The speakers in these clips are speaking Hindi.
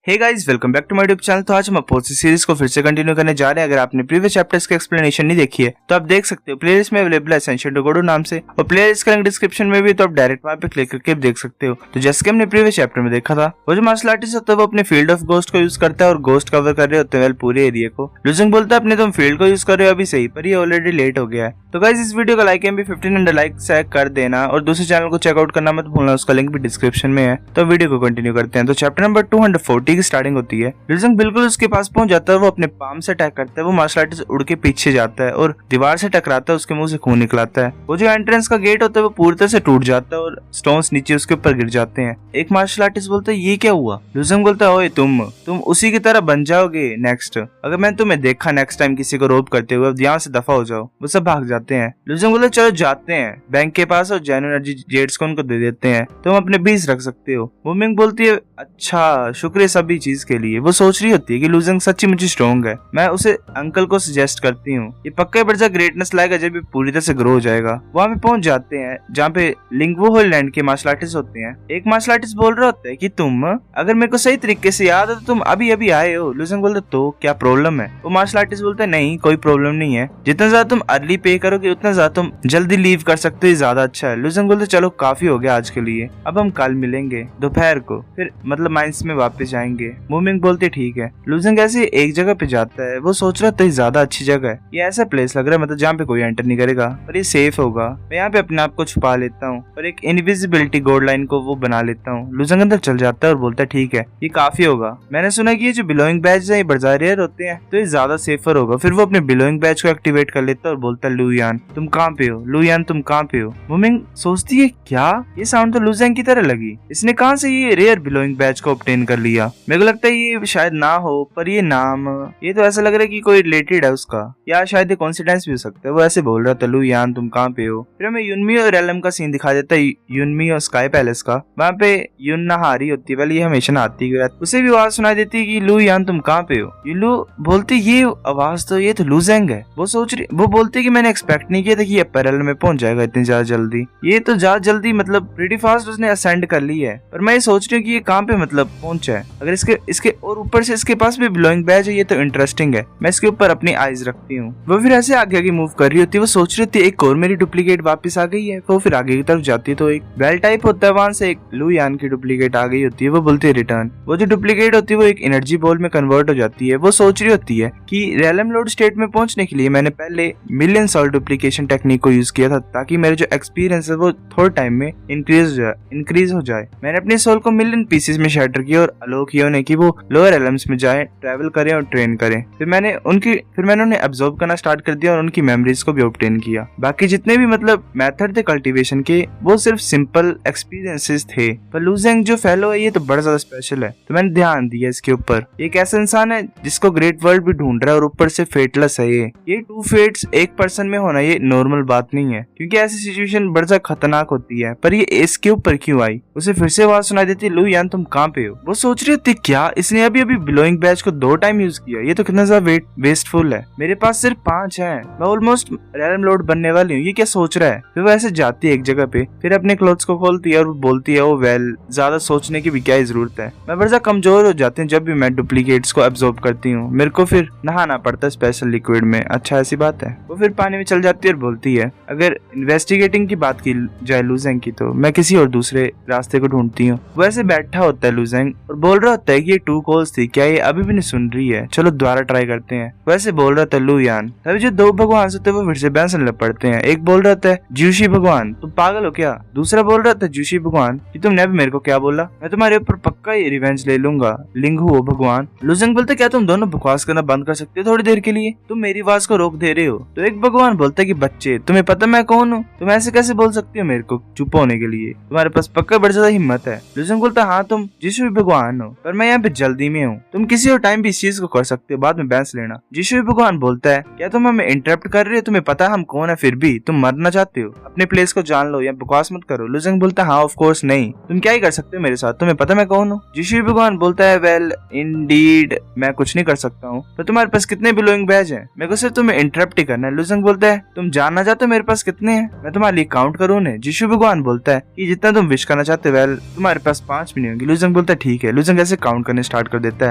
Hey guys, welcome back to my YouTube channel. तो आज हम अपोजिट सीरीज को फिर से कंटिन्यू करने जा रहे हैं। अगर आपने प्रीवियस चैप्टर्स की एक्सप्लेनेशन नहीं देखी है तो आप देख सकते हो, प्लेलिस्ट में अवेलेबल है एसेंशियल टू गोडो नाम से, और प्लेलिस्ट का लिंक डिस्क्रिप्शन में भी, तो आप डायरेक्ट वहां पे क्लिक करके देख सकते हो। तो जैसे कि हमने प्रीवियस चैप्टर में देखा था, वो जो मार्शल आर्टिस्ट होता है वो अपने फील्ड ऑफ गोस्ट को यूज करता है और गोस्ट कवर कर रहे होते हैं पूरे एरिया को। लू जिंग बोलता है अपने तुम फील्ड को यूज कर रहे हो अभी सही, पर ये ऑलरेडी लेट हो गया है। तो गाइस इस वीडियो को लाइक एम 1500 लाइक से कर देना और दूसरे चैनल को चेकआउट करना मत भूलना, उसका लिंक भी डिस्क्रिप्शन में है। तो वीडियो को कंटिन्यू करते हैं। तो चैप्टर नंबर 240 की स्टार्टिंग होती है। लू जिंग बिल्कुल उसके पास पहुंच जाता है, वो अपने पाम से अटैक करता है। वो मार्शल आर्टिस्ट उड़ के पीछे जाता है और दीवार से टकराता है, उसके मुंह से खून निकलाता है। वो जो एंट्रेंस का गेट होता है वो पूरी तरह से टूट जाता है और स्टोन्स नीचे उसके ऊपर गिर जाते हैं। एक मार्शल आर्टिस्ट बोलता है ये क्या हुआ? लू जिंग बोलता है ओए तुम उसी की तरह बन जाओगे नेक्स्ट। अगर मैं तुम्हें देखा नेक्स्ट टाइम किसी को रोब करते हुए, अब यहाँ से दफा हो जाओ। वो सब भाग जाते हैं। लू जिंग बोलता है चलो जाते हैं बैंक के पास और जेन्युइन एनर्जी जेट्स को उनको दे देते हैं, तुम अपने बीस रख सकते हो। वू मिंग बोलती है अच्छा शुक्रिया सभी चीज के लिए। वो सोच रही होती है कि लू जिंग सच्ची मुझे स्ट्रॉन्ग है। मैं उसे अंकल को सजेस्ट करती हूँ, ये पक्का बड़ा ग्रेटनेस लाएगा जब ये पूरी तरह से ग्रो हो जाएगा। वहाँ पे पहुंच जाते हैं जहाँ पे लिंगवो लैंड के मार्शल आर्टिस्ट होते हैं। एक मार्शल आर्टिस्ट बोल रहा होता है कि तुम अगर मेरे को सही तरीके से याद है तो तुम अभी अभी आए हो। लू जिंग बोलता है तो क्या प्रॉब्लम है? वो मार्शल आर्टिस्ट बोलता है नहीं कोई प्रॉब्लम नहीं है, जितना ज्यादा तुम अर्ली पे करोगे उतना ज्यादा तुम जल्दी लीव कर सकते हो, ज्यादा अच्छा है। लू जिंग बोलते चलो काफी हो गया आज के लिए, अब हम कल मिलेंगे दोपहर को, फिर मतलब माइंस में वापस जाएंगे। वू मिंग बोलते ठीक है। लू जिंग ऐसे एक जगह पे जाता है, वो सोच रहा था ज्यादा अच्छी जगह है, ये ऐसा प्लेस लग रहा है मतलब जहाँ पे कोई एंटर नहीं करेगा और ये सेफ होगा। मैं यहाँ पे अपने आप को छुपा लेता हूँ और एक इनविजिबिलिटी गोल्ड लाइन को वो बना लेता हूँ। लू जिंग अंदर चल जाता है और बोलता है ठीक है ये काफी होगा। मैंने सुना कि ये जो बिलोइंग बैच है ये बर्जारियर होते हैं तो ये ज्यादा सेफर होगा। फिर वो अपने बिलोइंग बैच को एक्टिवेट कर लेता है और बोलता है लू यान तुम कहाँ पे हो? लू यान तुम कहाँ पे हो? वू मिंग सोचती है क्या ये साउंड तो लू जिंग की तरह लगी, इसने कहाँ से ये रेयर बिलोइंग बैच को ऑब्टेन कर लिया? मेरे को लगता है ये शायद ना हो, पर ये नाम ये तो ऐसा लग रहा है कि कोई रिलेटेड है उसका, या शायद ये कोइंसिडेंस भी हो सकता है। वो ऐसे बोल रहा था लू यान तुम कहाँ पे हो। फिर हमें युनमी और एलएम का सीन दिखा देता है, युनमी और स्काई पैलेस का। वहाँ पे युन नहारी होती है, पहले ये हमेशा नहाती है, उसे भी आवाज सुनाई देती है कि लू यान तुम कहाँ पे हो। लू बोलती ये आवाज तो ये तो लू जिंग है। वो सोच रही, वो बोलती कि मैंने एक्सपेक्ट नहीं किया था कि ये पैरेलल में पहुंच जाएगा इतनी ज्यादा जल्दी, ये तो ज्यादा जल्दी मतलब प्रीटी फास्ट उसने असेंड कर ली है। पर मैं ये सोच रही हूँ कि ये कहाँ पे मतलब पहुंचा है। अगर इसके और ऊपर से इसके पास भी बिलोइंग बैच है, ये तो इंटरेस्टिंग है, मैं इसके ऊपर अपनी आईज रखती हूँ। वो फिर ऐसे आगे मूव कर रही होती है। वो सोच रही थी एक और मेरी डुप्लीकेट वापस आ गई है। वो फिर आगे की तरफ जाती है तो एक बेल टाइप होता है, वहां से एक लू यान की डुप्लीकेट आ गई होती है। वो बोलती है रिटर्न। वो जो डुप्लीकेट होती है वो एक एनर्जी बॉल में कन्वर्ट हो जाती है। वो सोच रही होती है कि रेलम लोड स्टेट में पहुंचने के लिए मैंने पहले मिलियन सोल डुप्लीकेशन टेक्निक को यूज किया था, ताकि मेरे जो एक्सपीरियंस है वो थोड़े टाइम में इंक्रीज हो जाए। मैंने अपने सोल को मिलियन पीसेस में शैटर किया और अलो किया उन्हें कि वो लोअर एलम्स में जाए, ट्रैवल करें और ट्रेन करें। फिर मैंने उन्हें एब्जॉर्ब करना स्टार्ट कर दिया और उनकी मेमोरीज को भी ऑब्टेन किया। बाकी जितने भी मतलब मेथड थे कल्टीवेशन के वो सिर्फ सिंपल एक्सपीरियंसेस थे, पर लू जिंग जो फेलो है ये तो बड़ा ज्यादा स्पेशल है। तो मैंने ध्यान दिया इसके ऊपर, एक ऐसा इंसान है जिसको ग्रेट वर्ल्ड भी ढूंढ रहा है और ऊपर से फेटलेस है। ये टू फेट्स एक पर्सन में होना ये नॉर्मल बात नहीं है, क्योंकि ऐसी सिचुएशन बड़ा ज्यादा खतरनाक होती है। पर ये इसके ऊपर क्यों आई? उसे फिर से आवाज सुनाई देती लू यान तुम कहाँ पे हो। वो सोच रही होती क्या इसने अभी बिलोइंग बैच को 2 टाइम यूज किया, ये तो कितना ज्यादा वेस्टफुल है, मेरे पास सिर्फ 5 है, मैं ऑलमोस्ट रैंडम लोड बनने वाली हूँ, ये क्या सोच रहा है? फिर वो ऐसे जाती है एक जगह पे, फिर अपने क्लोथ्स को खोलती है और बोलती है ओ वेल ज्यादा सोचने की भी क्या जरूरत है, मैं बड़ा कमजोर हो जाती हूँ जब भी मैं डुप्लीकेट्स को एब्जॉर्ब करती हूँ, मेरे को फिर नहाना पड़ता है स्पेशल लिक्विड में। अच्छा ऐसी बात है। वो फिर पानी में चल जाती है और बोलती है अगर इन्वेस्टिगेटिंग की बात की जाए लू जिंग की तो मैं किसी और दूसरे रास्ते को ढूंढती हूँ। वो ऐसे बैठा होता है लू जिंग और बोल रहा होता है कि ये 2 कॉल्स थी, क्या ये अभी भी नहीं सुन रही है? चलो दोबारा ट्राई करते हैं। वैसे बोल रहा था लू यान। तभी जो 2 भगवान होते हैं वो फिर से बहस लग पड़ते हैं। एक बोल रहा था ज्यूशी भगवान तुम पागल हो क्या? दूसरा बोल रहा था ज्यूशी भगवान कि तुमने अभी मेरे को क्या बोला, मैं तुम्हारे ऊपर पक्का ही रिवेंज ले लूंगा। लिंगहु भगवान। लू जिंग बोलते क्या तुम दोनों बकवास करना बंद कर सकते हो थोड़ी देर के लिए? तुम मेरी आवाज को रोक दे रहे हो। तो एक भगवान बोलता है कि बच्चे तुम्हें पता मैं कौन हूँ, तुम ऐसे कैसे बोल सकते हो मेरे को चुप होने के लिए, तुम्हारे पास पक्का बड़ी ज्यादा हिम्मत है। लू जिंग बोलता हाँ तुम जिशु भगवान हो, पर मैं यहाँ पे जल्दी में हूँ, तुम किसी और टाइम भी इस चीज को कर सकते हो, बाद में बहस लेना। जिशु भगवान बोलता है क्या तुम हमें इंटरप्ट कर रहे हो? तुम्हें पता है हम कौन है, फिर भी तुम मरना चाहते हो? अपने प्लेस को जान लो या बकवास मत करो। लू जिंग बोलता है हाँ ऑफ कोर्स नहीं, तुम क्या ही कर सकते हो मेरे साथ, तुम्हें पता मैं कौन हूँ? जिशु भगवान बोलता है वेल इंडीड मैं कुछ नहीं कर सकता हूँ, तो तुम्हारे पास कितने बिलोइंग बैच है? मेरे को सिर्फ तुम्हें इंटरप्ट ही करना है। लू जिंग बोलता है तुम जानना चाहते हो मेरे पास कितने हैं, मैं तुम्हारे लिए काउंट करूँ उन्हें? जिशु भगवान बोलता है कि जितना तुम विश करना चाहते हो, वेल तुम्हारे पास 5 भी नहीं होंगे। लू जिंग बोलता है ठीक है। लू जिंग ऐसे काउंट करने स्टार्ट कर देता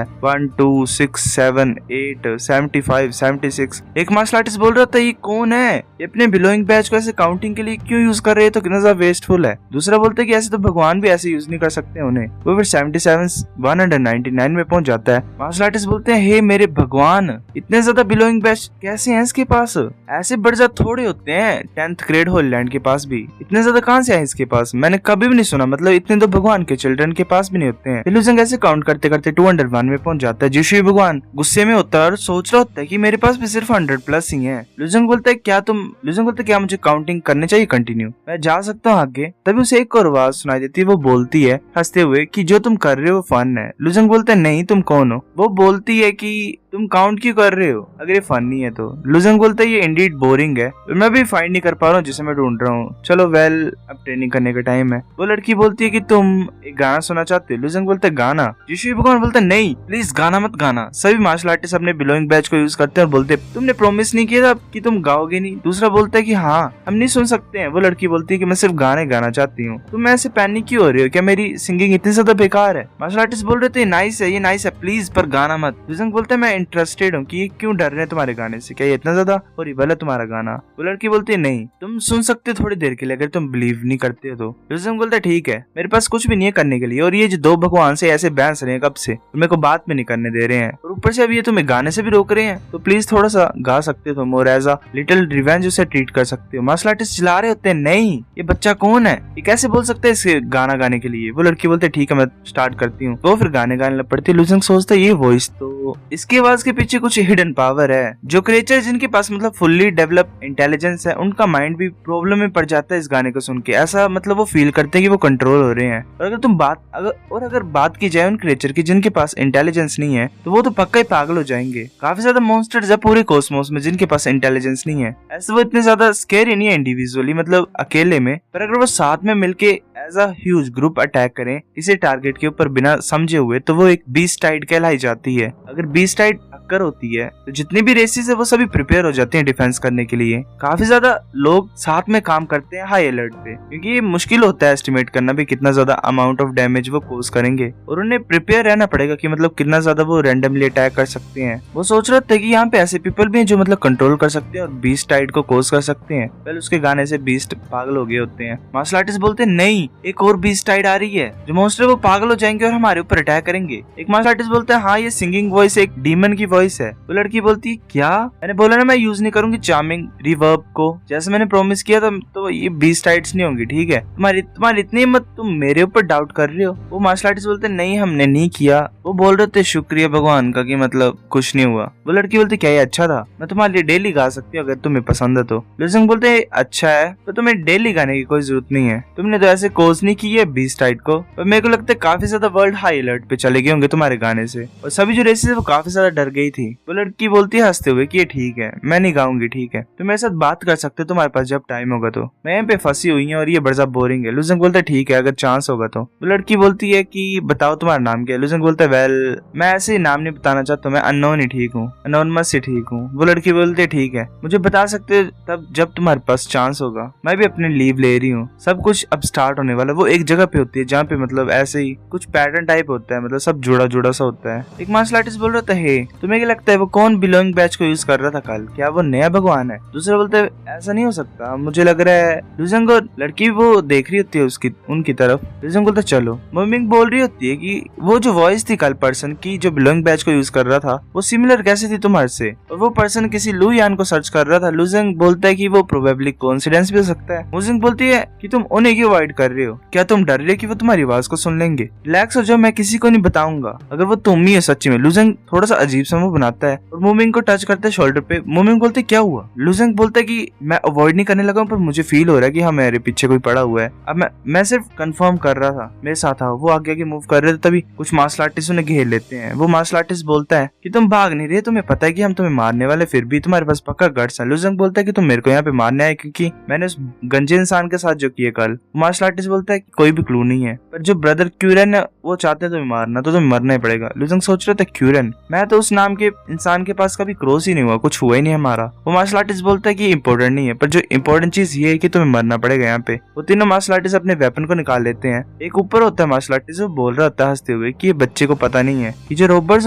है 1 2 6 7 8 75 76। एक मार्शल आर्टिस्ट बोल रहा था ये कौन है, ये अपने बिलोइंग बैच को ऐसे काउंटिंग के लिए क्यों यूज कर रहे हैं, तो कितना ज्यादा वेस्टफुल है। दूसरा बोलते है कि ऐसे तो भगवान भी ऐसे यूज नहीं कर सकते उन्हें। वो फिर 77 199 में पहुंच जाता है। मार्शल आर्टिस्ट बोलते हैं हे मेरे भगवान, इतने ज्यादा बिलोइंग बैच कैसे हैं इसके पास, ऐसे बढ़ थोड़े होते हैं 10th ग्रेड होललैंड के पास भी, इतने ज्यादा कहां से आए इसके पास, मैंने कभी भी नहीं सुना, मतलब इतने तो भगवान के चिल्ड्रन के पास भी नहीं होते हैं। लुजेंग ऐसे काउंट करते करते 201 में पहुंच जाता है। जिशु भगवान गुस्से में होता है और सोच रहा होता है कि मेरे पास भी सिर्फ 100+ ही है। लुजेंग बोलता है क्या मुझे काउंटिंग करनी चाहिए कंटिन्यू, मैं जा सकता हूँ आगे। तभी उसे एक और आवाज सुनाई देती है, वो बोलती है हंसते हुए कि जो तुम कर रहे हो फन है। लुजेंग बोलता है नहीं तुम कौन हो। वो बोलती है कि तुम काउंट क्यों कर रहे हो अगर ये फन नहीं है तो। लुजेंग बोलता है ये इंडीड बोरिंग है, मैं भी फाइंड नहीं कर पा रहा हूँ जिसे मैं ढूंढ रहा हूँ, चलो वेल अब ट्रेनिंग करने का टाइम है। वो लड़की बोलती है कि तुम एक गाना सुनना चाहते हो। लुजेंग बोलता है गाना। जिशु भगवान बोलता है नहीं प्लीज गाना मत गाना। सभी मार्शल आर्टिस्ट अपने बिलोइंग बैच को यूज करते हैं और बोलते हैं तुमने प्रॉमिस नहीं किया था कि तुम गाओगे नहीं। दूसरा बोलता है कि हाँ हम नहीं सुन सकते हैं। वो लड़की बोलती है कि मैं सिर्फ गाने गाना चाहती हूँ। तुम ऐसे पैनिक क्यों हो रही हो, क्या मेरी सिंगिंग इतनी ज्यादा बेकार है। मार्शल आर्टिस्ट बोल रहे थे ये नाइस है प्लीज पर गाना मत। लुजेंग बोलता है मैं इंटरेस्टेड हूँ कि क्यों डर रहे हैं तुम्हारे गाने से, क्या ये इतना ज्यादा हॉरिबल है तुम्हारा गाना। वो लड़की बोलती है नहीं तुम सुन सकते हो थोड़ी देर के लिए अगर तुम बिलीव नहीं करते हो तो। लुजेंग बोलता है ठीक है मेरे पास कुछ भी नहीं है करने के लिए, और ये जो दो भगवान से ऐसे बहस रहे हैं कब से, मेरे को बात में नहीं करने दे रहे हैं, और ऊपर से अब ये तुम्हें गाने से भी रोक रहे हैं, तो प्लीज थोड़ा सा गा सकते हो तुम और एज अ लिटिल रिवेंज उसे ट्रीट कर सकते हो। मार्शल आर्टिस्ट चिल्ला रहे होते हैं नहीं ये बच्चा कौन है, ये कैसे बोल सकते है इसे गाना गाने के लिए। वो लड़की बोलते ठीक है मैं स्टार्ट करती हूँ। वो फिर गाने गाने लग पड़ती है। लुजेंग सोचता है ये वॉइस तो इसकी आवाज के पीछे कुछ हिडन पावर है। जो क्रिएचर जिनके पास मतलब फुल्ली डेवलप इंटेलिजेंस है उनका माइंड भी प्रॉब्लम में पड़ जाता है इस गाने को सुन के, ऐसा मतलब वो फील करते हैं कि वो कंट्रोल हो रहे हैं। और अगर बात की जाए उन क्रिएचर की जिनके पास इंटेलिजेंस नहीं है तो वो तो पक्का ही पागल हो जाएंगे। काफी ज्यादा मॉन्स्टर्स है पूरे कॉस्मोस में जिनके पास इंटेलिजेंस नहीं है। ऐसे वो इतने ज्यादा स्केरी नहीं है इंडिविजुअली मतलब अकेले में, पर अगर वो साथ में मिलके as a huge group attack करें किसी टारगेट के ऊपर बिना समझे हुए तो वो एक बीस्टाइड कहलाई जाती है। अगर बीस्टाइड टक्कर होती है तो जितनी भी रेसेस है वो सभी प्रिपेयर हो जाते हैं डिफेंस करने के लिए। काफी ज्यादा लोग साथ में काम करते हैं हाई अलर्ट पे, क्योंकि ये मुश्किल होता है एस्टिमेट करना भी कितना ज्यादा अमाउंट ऑफ डैमेज वो कोज करेंगे, और उन्हें प्रिपेयर रहना पड़ेगा कि मतलब कितना ज्यादा वो रैंडमली अटैक कर सकते हैं। वो सोच रहे थे कि यहाँ पे ऐसे पीपल भी हैं जो मतलब कंट्रोल कर सकते हैं और बीस्ट टाइड को कोज कर सकते हैं। पहले उसके गाने से बीस्ट पागल हो गए होते हैं। मार्शल आर्टिस्ट बोलते हैं नहीं एक और बीस्ट टाइड आ रही है, जो मॉन्स्टर वो पागल हो जाएंगे और हमारे ऊपर अटैक करेंगे। एक मार्शल आर्टिस्ट बोलता है हाँ ये सिंगिंग वॉइस एक डीमन की वॉइस है। वो लड़की बोलती है क्या, मैंने बोला ना मैं यूज नहीं करूंगी चार्मिंग रिवर्ब को, जैसे मैंने प्रॉमिस किया था, तो ये बीस्ट टाइड्स नहीं होंगी ठीक है। तुम्हारी इतनी हिम्मत, तुम मेरे ऊपर डाउट कर रहे हो। वो मार्शल आर्टिस्ट बोलते नहीं हमने नहीं किया। वो बोल रहे थे शुक्रिया भगवान का कि मतलब कुछ नहीं हुआ। वो लड़की बोलती क्या ये अच्छा था, मैं तुम्हारे लिए डेली गा सकती हूँ अगर तुम्हें पसंद है तो। लुजेंग बोलते अच्छा है तो तुम्हें डेली गाने की कोई जरूरत नहीं है, तुमने तो ऐसे कोज नहीं की है बीस्ट टाइड को। और मेरे को लगता है काफी ज्यादा वर्ल्ड हाई अलर्ट पे चले गए होंगे तुम्हारे गाने से, और सभी जो रेसेस है वो काफी ज्यादा डर गई थी। वो लड़की बोलती है हंसते हुए कि ये ठीक है मैं नहीं गाऊंगी ठीक है, तुम मेरे साथ बात कर सकते हो तुम्हारे पास जब टाइम होगा तो, मैं यहाँ पे फंसी हुई हूँ और ये बड़ा बोरिंग है। लुजेंग बोलता है ठीक है अगर चांस होगा तो। वो लड़की बोलती है कि बताओ तुम्हारा नाम क्या है। लुजेंग बोलता है वेल मैं ऐसे ही नाम नहीं बताना चाहता, मैं अननोन ही ठीक हूँ, अनोनमस ही ठीक हूँ। वो लड़की बोलती है ठीक है मुझे बता सकते हो तब जब तुम्हारे पास चांस होगा, मैं भी अपनी लीव ले रही हूँ, सब कुछ अब स्टार्ट होने वाला। वो एक जगह पे होती है जहाँ पे मतलब ऐसे ही कुछ पैटर्न टाइप होता है, मतलब सब जुड़ा जुड़ा सा होता है। एक मार्शल आर्टिस्ट बोल रहा था हे तुम्हें क्या लगता है वो कौन बिलोइंग बैच को यूज कर रहा था कल, क्या वो नया भगवान है। दूसरा बोलता है ऐसा नहीं हो सकता, मुझे लग रहा है। लुजेंग को लड़की वो देख रही होती है उनकी तरफ। लुजेंग बोलता चलो। मोमिंग बोल रही होती है कि वो जो वॉइस थी कल पर्सन की जो बिलोइंग बैच को यूज कर रहा था वो सिमिलर कैसे थी तुम्हारे से, और वो पर्सन किसी लू यान को सर्च कर रहा था। लुजेंग बोलता है कि वो प्रोबेबली कोइंसिडेंस भी हो सकता है। मोजिंग बोलती है कि तुम उन्हें क्यों अवॉइड कर रहे हो, क्या तुम डर रहे हो कि वो तुम्हारी आवाज को सुन लेंगे। रिलैक्स हो जाओ, मैं किसी को नहीं बताऊंगा अगर वो तुम ही है सच्ची में। लुजेंग थोड़ा सा अजीब सा मुंह बनाता है और मोमिंग को टच करता है शोल्डर पे। मोमिंग बोलते क्या हुआ। लुजेंग बोलता है कि मैं अवॉइड नहीं करने लगा हूं, पर मुझे फील हो रहा है कि हाँ मेरे पीछे कोई पड़ा हुआ है। अब मैं सिर्फ कंफर्म कर रहा था मेरे साथ था। वो आगे आगे मूव कर रहे थे तभी कुछ मार्शल आर्टिस्ट उन्हें घेर लेते हैं। वो मार्शल आर्टिस्ट बोलता है कि तुम भाग नहीं रहे, तुम्हें पता है कि हम तुम्हें मारने वाले, फिर भी तुम्हारे पास पक्का गट्स है। लुजेंग बोलता है कि तुम मेरे को यहाँ पे मारने आए क्योंकि मैंने उस गंजे इंसान के साथ जो किया कल। मार्शल आर्टिस्ट मार्शल बोलता है कि कोई भी क्लू नहीं है, पर जो ब्रदर क्यूरन है वो चाहते हैं तुम्हें मारना, तो तुम्हें मरना ही पड़ेगा। लुजंग सोच रहे थे क्यूरन, मैं तो उस नाम के इंसान के पास कभी क्रॉस ही नहीं हुआ, कुछ हुआ ही नहीं हमारा। वो मार्शल आर्टिस्ट बोलता है कि इम्पोर्टेंट नहीं है, पर जो इम्पोर्टेंट चीज ये है कि तुम्हें मरना पड़ेगा यहाँ पे। वो तीनों मार्शल आर्टिस्ट अपने वेपन को निकाल लेते हैं। एक ऊपर होता है मार्शल आर्टिस्ट, वो बोल रहा होता है हंसते हुए कि ये बच्चे को पता नहीं है कि जो रोबर्स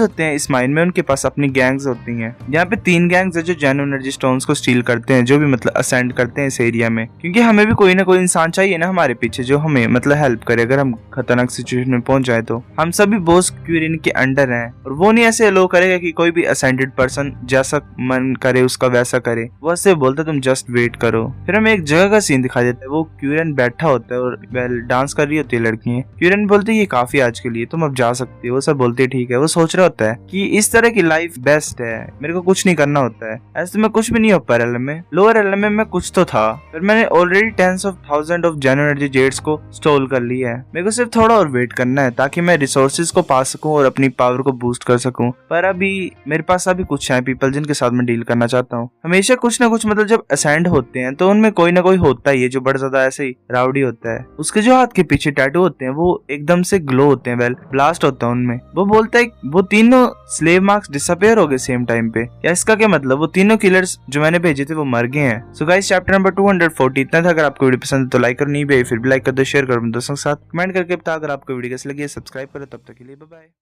होते हैं इस माइन में उनके पास अपनी गैंग्स होती हैं। यहाँ पे 3 गैंग्स है जो जेनो एनर्जी स्टोन्स को स्टील करते हैं, जो भी मतलब असेंड करते हैं इस एरिया में, क्योंकि हमें भी कोई ना कोई इंसान चाहिए ना हमारे पीछे जो हमें मतलब हेल्प करे अगर हम खतरनाक सिचुएशन में पहुंच जाए। तो हम सभी बॉस क्यूरिन के अंडर हैं और वो नहीं ऐसे अलो करेगा कि कोई भी असेंडेड पर्सन जैसा मन करे उसका वैसा करे। वो ऐसे बोलता तुम जस्ट वेट करो। फिर हमें एक जगह का सीन दिखाई देता है, वो क्यूरिन बैठा होता है और वेल डांस कर रही होती है लड़कियां। क्यूरिन बोलती है ये काफी आज के लिए, तुम अब जा सकती हो। वो सब बोलती है ठीक है। वो सोच रहा होता है कि इस तरह की लाइफ बेस्ट है, मेरे को कुछ नहीं करना होता है। ऐसे मैं कुछ भी नहीं हो अपर एलएम में, लोअर एलएम में मैं कुछ तो था, पर मैंने already tens of thousand of xeno energy jets को स्टॉल कर लिया है। मेरे को सिर्फ थोड़ा और वेट करना है ताकि मैं रिसोर्सेज को पा सकूं और अपनी पावर को बूस्ट कर सकूं। पर अभी मेरे पास अभी कुछ है पीपल जिनके साथ मैं डील करना चाहता हूँ। हमेशा कुछ ना कुछ मतलब जब असेंड होते हैं तो उनमें कोई ना कोई होता ही है जो बड़ा ज्यादा ऐसे ही राउडी होता है। उसके जो हाथ के पीछे टैटू होते हैं वो एकदम से ग्लो होते हैं, वेल ब्लास्ट होता है उनमें। वो बोलता है वो तीनों स्लेव मार्क्स डिसअपियर हो गए सेम टाइम पे, या इसका क्या मतलब वो तीनों किलर्स जो मैंने भेजे थे वो मर गए हैं। सो गाइस चैप्टर नंबर 240 इतना था। अगर आपको वीडियो पसंद है तो लाइक और नहीं भी फिर भी लाइक कर दो, शेयर करो दोस्तों के साथ, कमेंट करके बता अगर आपको वीडियो कैसी लगी है, सब्सक्राइब करो। तब तक के लिए बाय बाय।